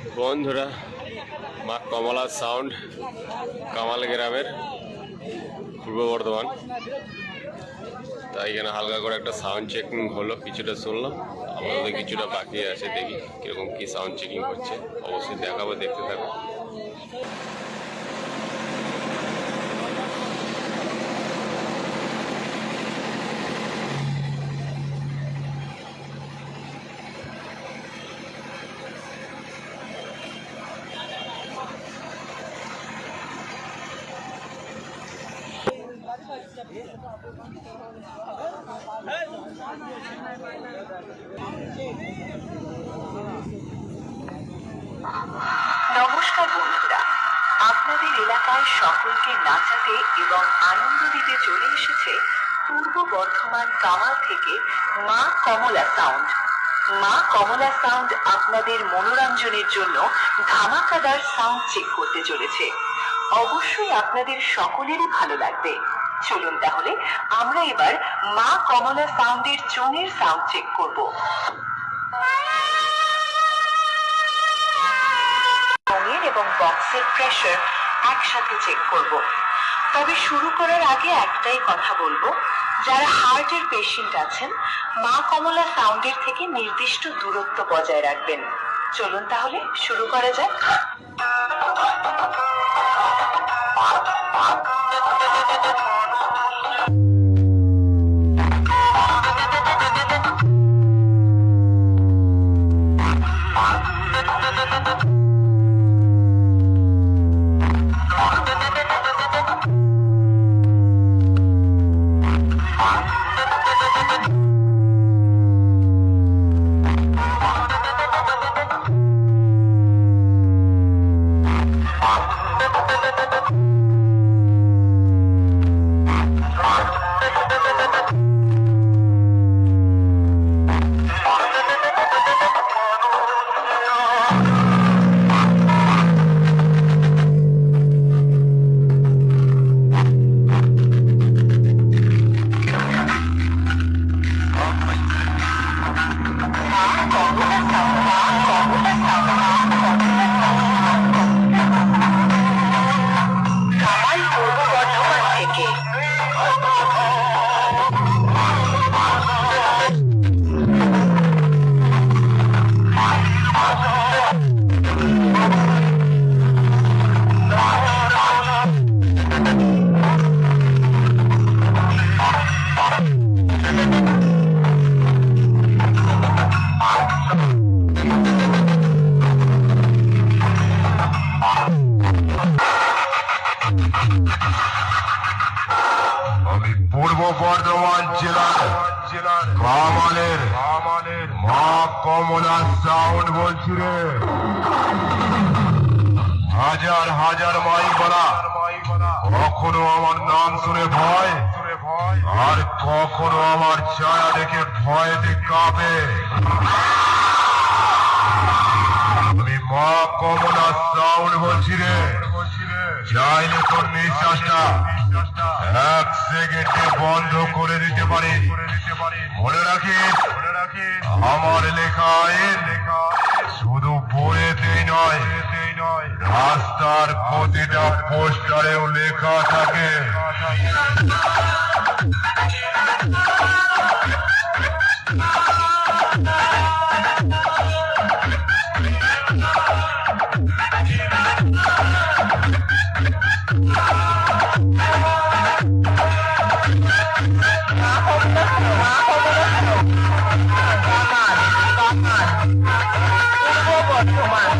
বন্ধুরা, মা কমলা সাউন্ড, কামাল গ্রামের, পূর্ব বর্ধমান। তাই এখানে হালকা করে একটা সাউন্ড চেকিং হলো, কিছুটা শুনলাম, আমাদের কিছুটা বাকি আছে। দেখি কিরকম কি সাউন্ড চেকিং হচ্ছে, অবশ্যই দেখাবো, দেখতে থাকো। নমস্কার বন্ধুরা, আপনাদের এলাকায় সকলকে নাচাতে এবং আনন্দ দিতে চলে এসেছে পূর্ব বর্ধমান কামাল থেকে মা কমলা সাউন্ড। মা কমলা সাউন্ড আপনাদের মনোরঞ্জনের জন্য ধামাকাদার সাউন্ড চেক করতে চলেছে। অবশ্যই আপনাদের সকলেরই ভালো লাগবে। চলুন তাহলে আমরা এবার মা কমলা সাউন্ডের চোঙের সাউন্ড চেক করব। এবং বক্সের প্রেসার একসাথে চেক করব। তবে শুরু করার আগে একটাই কথা বলবো, যারা হার্টের পেশেন্ট আছেন মা কমলা সাউন্ডের থেকে নির্দিষ্ট দূরত্ব বজায় রাখবেন। চলুন তাহলে শুরু করা যাক। আমি পূর্ব বর্ধমান জেলার কামালের মা কমলা সাউন্ড বলছি রে। হাজার হাজার মাই বলা, কখনো আমার নাম শুনে ভয়, আর কখনো আমার ছায়া দেখে ভয়তে কাঁপে। আমি মা কমলা সাউন্ড বলছি রে। চাইলে তোর নিঃশ্বাসটা এক সেকেন্ডে বন্ধ করে দিতে পারি। মনে রাখিস, আমার লেখা আইন শুধু বইয়েতেই নয়, রাস্তার প্রতিটা পোস্টারেও লেখা থাকে। পূর্ব বর্ধমান